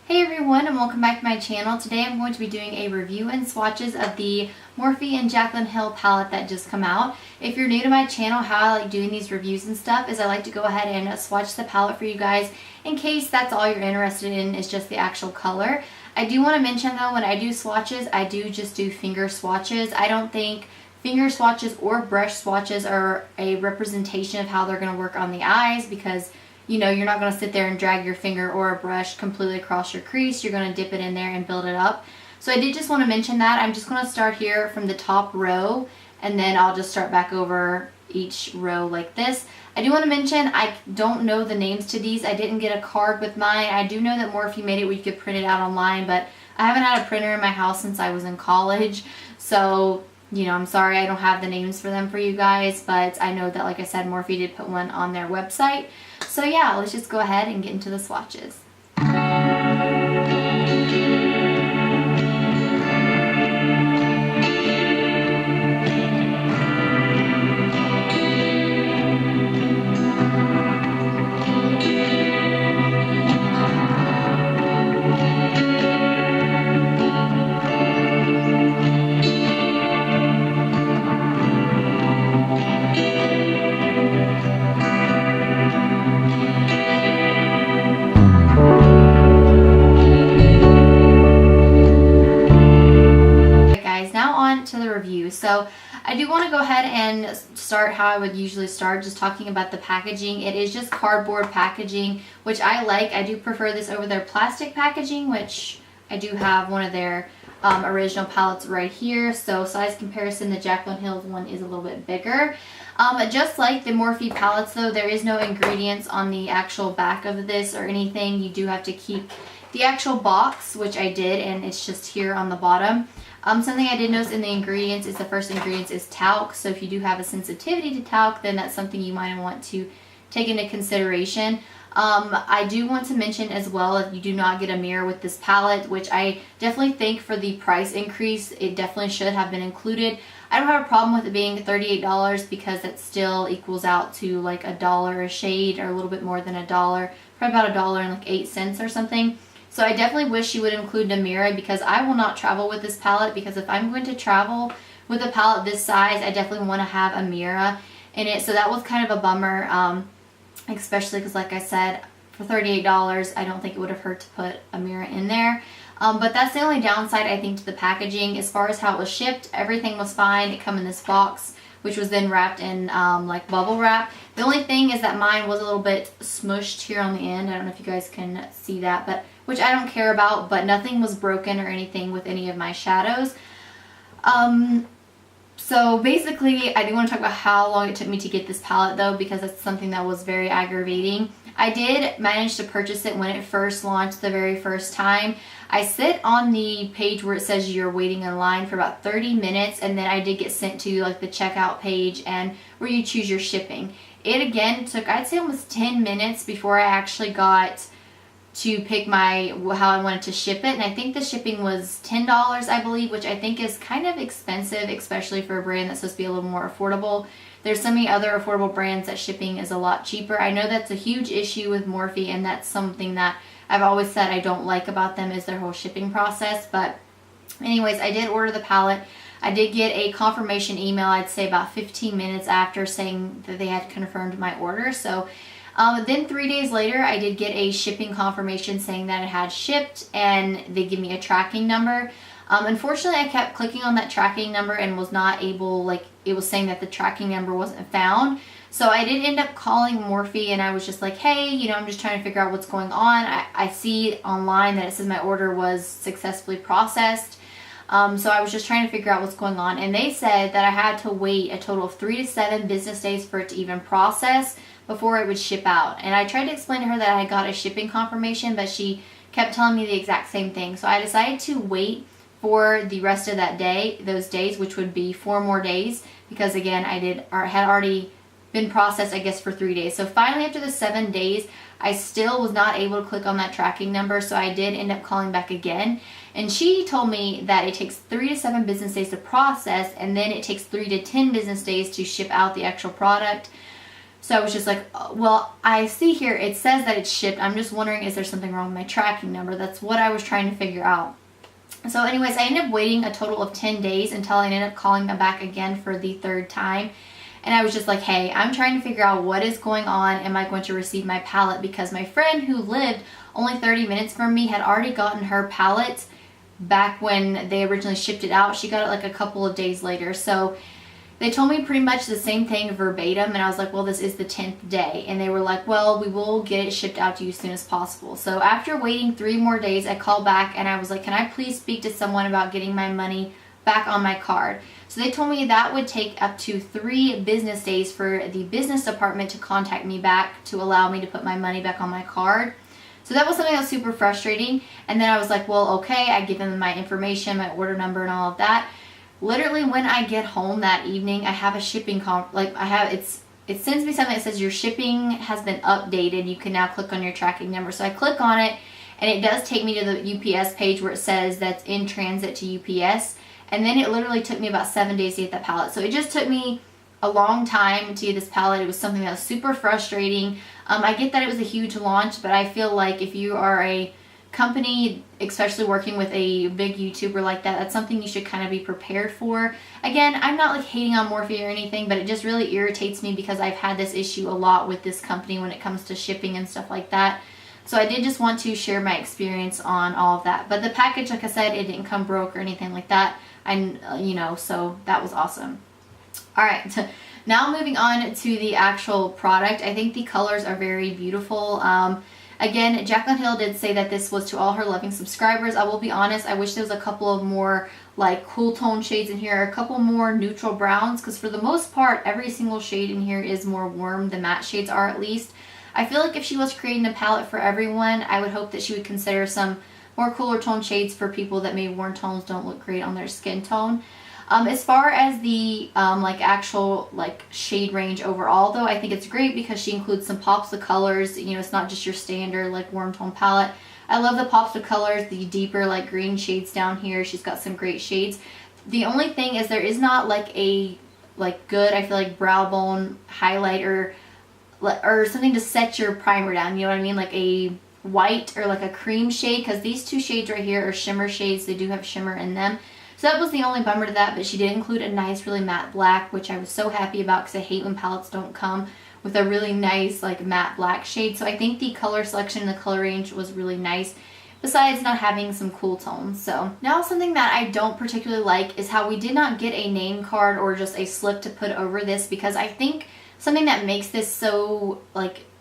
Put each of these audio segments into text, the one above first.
Hey everyone, and welcome back to my channel. Today I'm going to be doing a review and swatches of the Morphe and Jaclyn Hill palette that just come out. If you're new to my channel, how I like doing these reviews and stuff is I like to go ahead and swatch the palette for you guys in case that's all you're interested in is just the actual color. I do want to mention though, when I do swatches, I do just do finger swatches. I don't think finger swatches or brush swatches are a representation of how they're going to work on the eyes because you know, you're not going to sit there and drag your finger or a brush completely across your crease. You're going to dip it in there and build it up. So I did just want to mention that. I'm just going to start here from the top row and then I'll just start back over each row like this. I do want to mention I don't know the names to these. I didn't get a card with mine. I do know that Morphe made it where you could print it out online, but I haven't had a printer in my house since I was in college. So, you know, I'm sorry I don't have the names for them for you guys, but I know that, like I said, Morphe did put one on their website. So yeah, let's just go ahead and get into the swatches. To the review. So I do want to go ahead and start how I would usually start, just talking about the packaging. It is just cardboard packaging, which I like. I do prefer this over their plastic packaging, which I do have one of their original palettes right here. So size comparison, the Jaclyn Hill one is a little bit bigger. Just like the Morphe palettes though, there is no ingredients on the actual back of this or anything. You do have to keep the actual box, which I did, and it's just here on the bottom. Something I did notice in the ingredients is the first ingredients is talc. So if you do have a sensitivity to talc, then that's something you might want to take into consideration. I do want to mention as well that you do not get a mirror with this palette, which I definitely think for the price increase, it definitely should have been included. I don't have a problem with it being $38 because that still equals out to like $1 a shade, or a little bit more than $1, probably about $1.08 or something. So I definitely wish you would include a mirror because I will not travel with this palette, because if I'm going to travel with a palette this size, I definitely want to have a mirror in it. So that was kind of a bummer, especially because, like I said, for $38, I don't think it would have hurt to put a mirror in there. But that's the only downside, I think, to the packaging. As far as how it was shipped, everything was fine. It came in this box, which was then wrapped in like bubble wrap. The only thing is that mine was a little bit smushed here on the end. I don't know if you guys can see that, but which I don't care about, but nothing was broken or anything with any of my shadows. So basically, I do want to talk about how long it took me to get this palette though, because it's something that was very aggravating. I did manage to purchase it when it first launched the very first time. I sit on the page where it says you're waiting in line for about 30 minutes, and then I did get sent to like the checkout page and where you choose your shipping. It again took, I'd say, almost 10 minutes before I actually got to pick how I wanted to ship it, and I think the shipping was $10, I believe, which I think is kind of expensive, especially for a brand that's supposed to be a little more affordable. There's so many other affordable brands that shipping is a lot cheaper. I know that's a huge issue with Morphe, and that's something that I've always said I don't like about them, is their whole shipping process. But anyways, I did order the palette. I did get a confirmation email, I'd say about 15 minutes after, saying that they had confirmed my order. So then 3 days later, I did get a shipping confirmation saying that it had shipped, and they give me a tracking number. Unfortunately, I kept clicking on that tracking number and was not able, like, it was saying that the tracking number wasn't found. So I did end up calling Morphe, and I was just like, hey, you know, I'm just trying to figure out what's going on. I see online that it says my order was successfully processed. So I was just trying to figure out what's going on, and they said that I had to wait a total of 3 to 7 business days for it to even process before it would ship out. And I tried to explain to her that I got a shipping confirmation, but she kept telling me the exact same thing. So I decided to wait for the rest of that day, those days, which would be 4 more days, because again, had already been processed, I guess, for 3 days. So finally, after the 7 days, I still was not able to click on that tracking number, so I did end up calling back again. And she told me that it takes 3 to 7 business days to process, and then it takes 3 to 10 business days to ship out the actual product. So I was just like, well, I see here it says that it's shipped. I'm just wondering, is there something wrong with my tracking number? That's what I was trying to figure out. So anyways, I ended up waiting a total of 10 days until I ended up calling them back again for the third time. And I was just like, hey, I'm trying to figure out what is going on. Am I going to receive my palette? Because my friend who lived only 30 minutes from me had already gotten her palette back when they originally shipped it out. She got it like a couple of days later. So they told me pretty much the same thing verbatim, and I was like, well, this is the 10th day. And they were like, well, we will get it shipped out to you as soon as possible. So after waiting 3 more days, I called back and I was like, can I please speak to someone about getting my money back on my card? So they told me that would take up to 3 business days for the business department to contact me back to allow me to put my money back on my card. So that was something that was super frustrating. And then I was like, well, okay, I give them my information, my order number and all of that. Literally when I get home that evening, I have a shipping it sends me something that says your shipping has been updated. You can now click on your tracking number. So I click on it and it does take me to the UPS page where it says that's in transit to UPS. And then it literally took me about 7 days to get that palette. So it just took me a long time to get this palette. It was something that was super frustrating. I get that it was a huge launch, but I feel like if you are a company, especially working with a big YouTuber like that, that's something you should kind of be prepared for. Again, I'm not like hating on Morphe or anything, but it just really irritates me because I've had this issue a lot with this company when it comes to shipping and stuff like that. So I did just want to share my experience on all of that. But the package, like I said, it didn't come broke or anything like that. So that was awesome. All right, now moving on to the actual product. I think the colors are very beautiful. Again, Jaclyn Hill did say that this was to all her loving subscribers. I will be honest, I wish there was a couple of more like cool tone shades in here, a couple more neutral browns, because for the most part, every single shade in here is more warm. The matte shades are, at least. I feel like if she was creating a palette for everyone, I would hope that she would consider some more cooler tone shades for people that maybe warm tones don't look great on their skin tone. As far as the actual shade range overall, though, I think it's great because she includes some pops of colors. It's not just your standard like warm tone palette. I love the pops of colors, the deeper like green shades down here. She's got some great shades. The only thing is there is not like a good, I feel like, brow bone highlight or something to set your primer down. You know what I mean? Like a white or like a cream shade, because these 2 shades right here are shimmer shades. They do have shimmer in them. So that was the only bummer to that, but she did include a nice, really matte black, which I was so happy about because I hate when palettes don't come with a really nice like matte black shade. So I think the color selection and the color range was really nice, besides not having some cool tones. So now something that I don't particularly like is how we did not get a name card or just a slip to put over this, because I think something that makes this so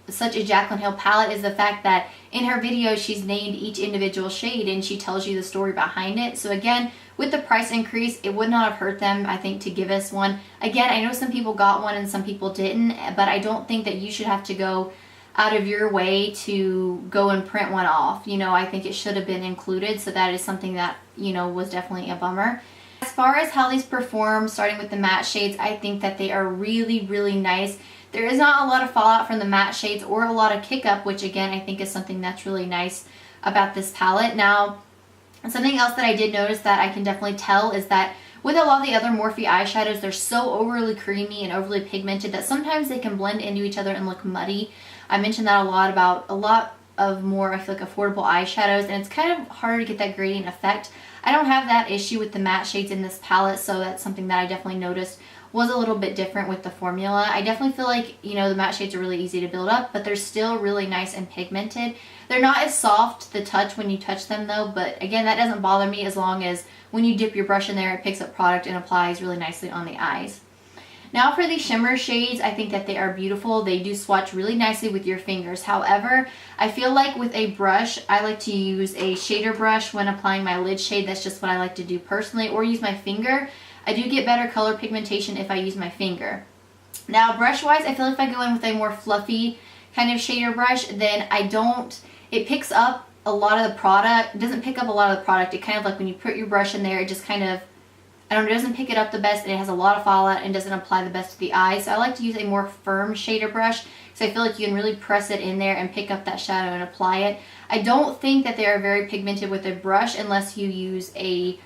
such a Jaclyn Hill palette is the fact that in her video she's named each individual shade and she tells you the story behind it. So again, with the price increase, it would not have hurt them, I think, to give us one. Again, I know some people got one and some people didn't, but I don't think that you should have to go out of your way to go and print one off. I think it should have been included, so that is something that, was definitely a bummer. As far as how these perform, starting with the matte shades, I think that they are really, really nice. There is not a lot of fallout from the matte shades or a lot of kick up, which again, I think is something that's really nice about this palette. Now, something else that I did notice that I can definitely tell is that with a lot of the other Morphe eyeshadows, they're so overly creamy and overly pigmented that sometimes they can blend into each other and look muddy. I mentioned that a lot about a lot of more, I feel like, affordable eyeshadows, and it's kind of harder to get that gradient effect. I don't have that issue with the matte shades in this palette, so that's something that I definitely noticed was a little bit different with the formula. I definitely feel like, the matte shades are really easy to build up, but they're still really nice and pigmented. They're not as soft to touch when you touch them though, but again, that doesn't bother me as long as when you dip your brush in there, it picks up product and applies really nicely on the eyes. Now for the shimmer shades, I think that they are beautiful. They do swatch really nicely with your fingers. However, I feel like with a brush, I like to use a shader brush when applying my lid shade. That's just what I like to do personally, or use my finger. I do get better color pigmentation if I use my finger. Now brush wise, I feel like if I go in with a more fluffy kind of shader brush, then it picks up a lot of the product. It doesn't pick up a lot of the product. It kind of like when you put your brush in there, it just kind of, it doesn't pick it up the best, and it has a lot of fallout and doesn't apply the best to the eye. So I like to use a more firm shader brush because I feel like you can really press it in there and pick up that shadow and apply it. I don't think that they are very pigmented with a brush unless you use a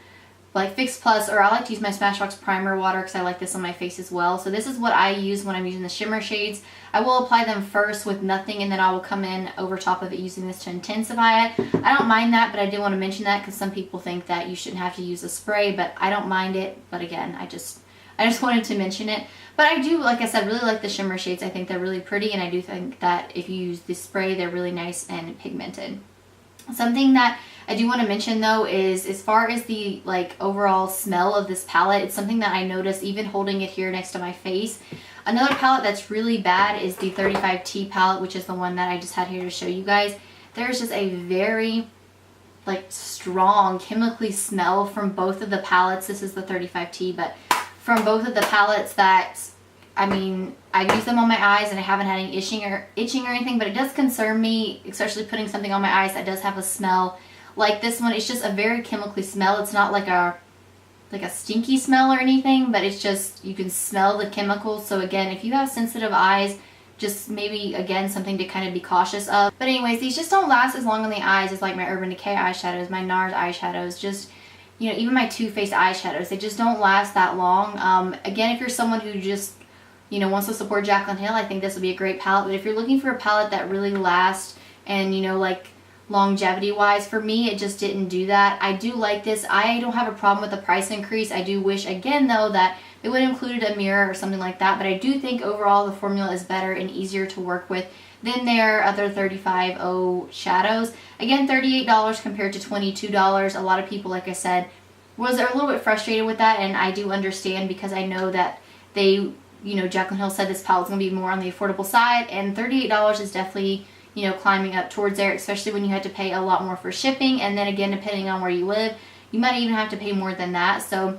like Fix Plus, or I like to use my Smashbox Primer water because I like this on my face as well. So this is what I use when I'm using the shimmer shades. I will apply them first with nothing, and then I will come in over top of it using this to intensify it. I don't mind that, but I did want to mention that because some people think that you shouldn't have to use a spray, but I don't mind it. But again, I just wanted to mention it. But I do, like I said, really like the shimmer shades. I think they're really pretty, and I do think that if you use the spray, they're really nice and pigmented. Something that I do want to mention though is, as far as the like overall smell of this palette, it's something that I noticed even holding it here next to my face. Another palette that's really bad is the 35T palette, which is the one that I just had here to show you guys. There's just a very like strong chemically smell from both of the palettes. This is the 35T, but from both of the palettes that, I mean, I've used them on my eyes and I haven't had any itching or anything, but it does concern me, especially putting something on my eyes that does have a smell like this one. It's just a very chemically smell. It's not like a stinky smell or anything, but it's just, you can smell the chemicals. So again, if you have sensitive eyes, just maybe again something to kind of be cautious of. But anyways, these just don't last as long on the eyes as like my Urban Decay eyeshadows, my NARS eyeshadows, just, you know, even my Too Faced eyeshadows. They just don't last that long. Again, if you're someone who just, you know, wants to support Jaclyn Hill, I think this would be a great palette. But if you're looking for a palette that really lasts and, you know, like longevity wise, for me it just didn't do that. I do like this. I don't have a problem with the price increase. I do wish again though that they would have included a mirror or something like that, but I do think overall the formula is better and easier to work with than their other 35O shadows. Again, $38 compared to $22. A lot of people, like I said, was a little bit frustrated with that, and I do understand because I know that they, you know, Jaclyn Hill said this palette's going to be more on the affordable side, and $38 is definitely, you know, climbing up towards there, especially when you had to pay a lot more for shipping, and then again, depending on where you live, you might even have to pay more than that. So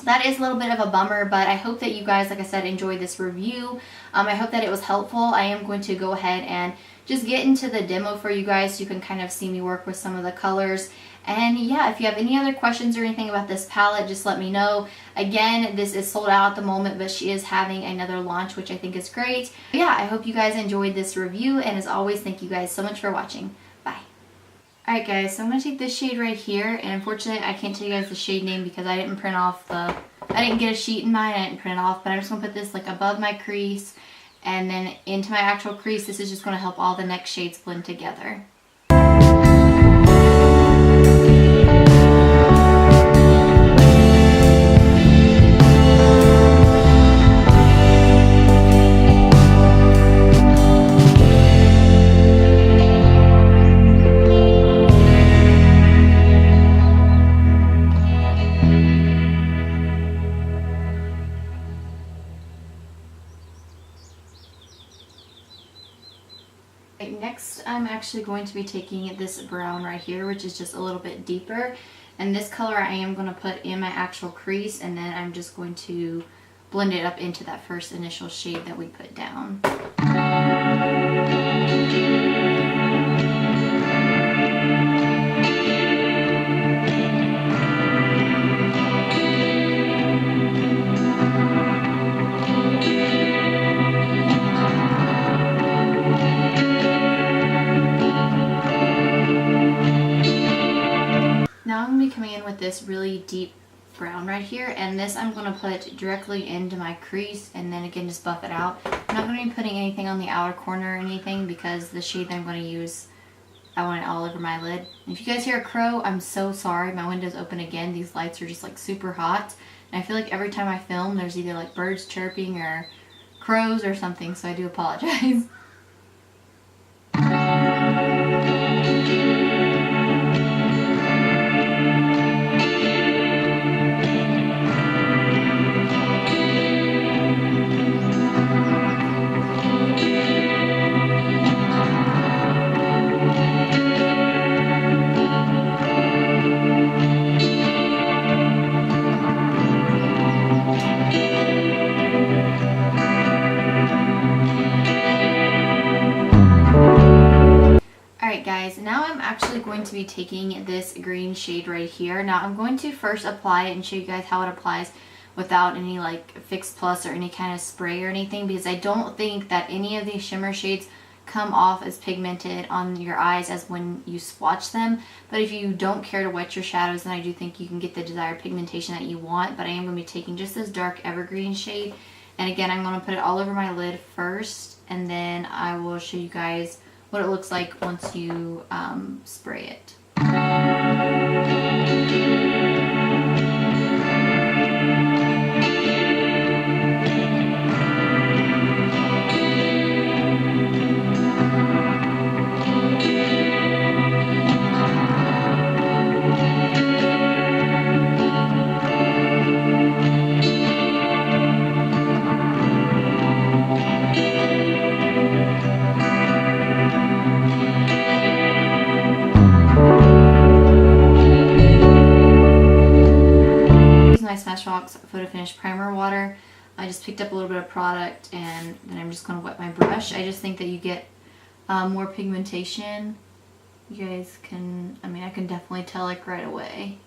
that is a little bit of a bummer, but I hope that you guys, like I said, enjoyed this review. I hope that it was helpful. I am going to go ahead and just get into the demo for you guys so you can kind of see me work with some of the colors. And yeah, if you have any other questions or anything about this palette, just let me know. Again, this is sold out at the moment, but she is having another launch, which I think is great. But yeah, I hope you guys enjoyed this review, and as always, thank you guys so much for watching. Bye. Alright guys, so I'm going to take this shade right here, and unfortunately I can't tell you guys the shade name because I didn't print off the, I didn't get a sheet in mine, I didn't print it off, but I'm just going to put this like above my crease and then into my actual crease. This is just going to help all the next shades blend together. Next, I'm actually going to be taking this brown right here, which is just a little bit deeper, and this color I am going to put in my actual crease, and then I'm just going to blend it up into that first initial shade that we put down. Now I'm going to be coming in with this really deep brown right here, and this I'm going to put directly into my crease and then again just buff it out. I'm not going to be putting anything on the outer corner or anything because the shade that I'm going to use, I want it all over my lid. And if you guys hear a crow, I'm so sorry. My window's open again. These lights are just like super hot, and I feel like every time I film there's either like birds chirping or crows or something, so I do apologize. Alright guys, now I'm actually going to be taking this green shade right here. Now I'm going to first apply it and show you guys how it applies without any like Fix Plus or any kind of spray or anything, because I don't think that any of these shimmer shades come off as pigmented on your eyes as when you swatch them. But if you don't care to wet your shadows, then I do think you can get the desired pigmentation that you want. But I am going to be taking just this dark evergreen shade. And again, I'm going to put it all over my lid first, and then I will show you guys what it looks like once you spray it. Smashbox Photo Finish Primer Water. I just picked up a little bit of product and then I'm just going to wet my brush. I just think that you get more pigmentation. You guys can, I mean, I can definitely tell like right away.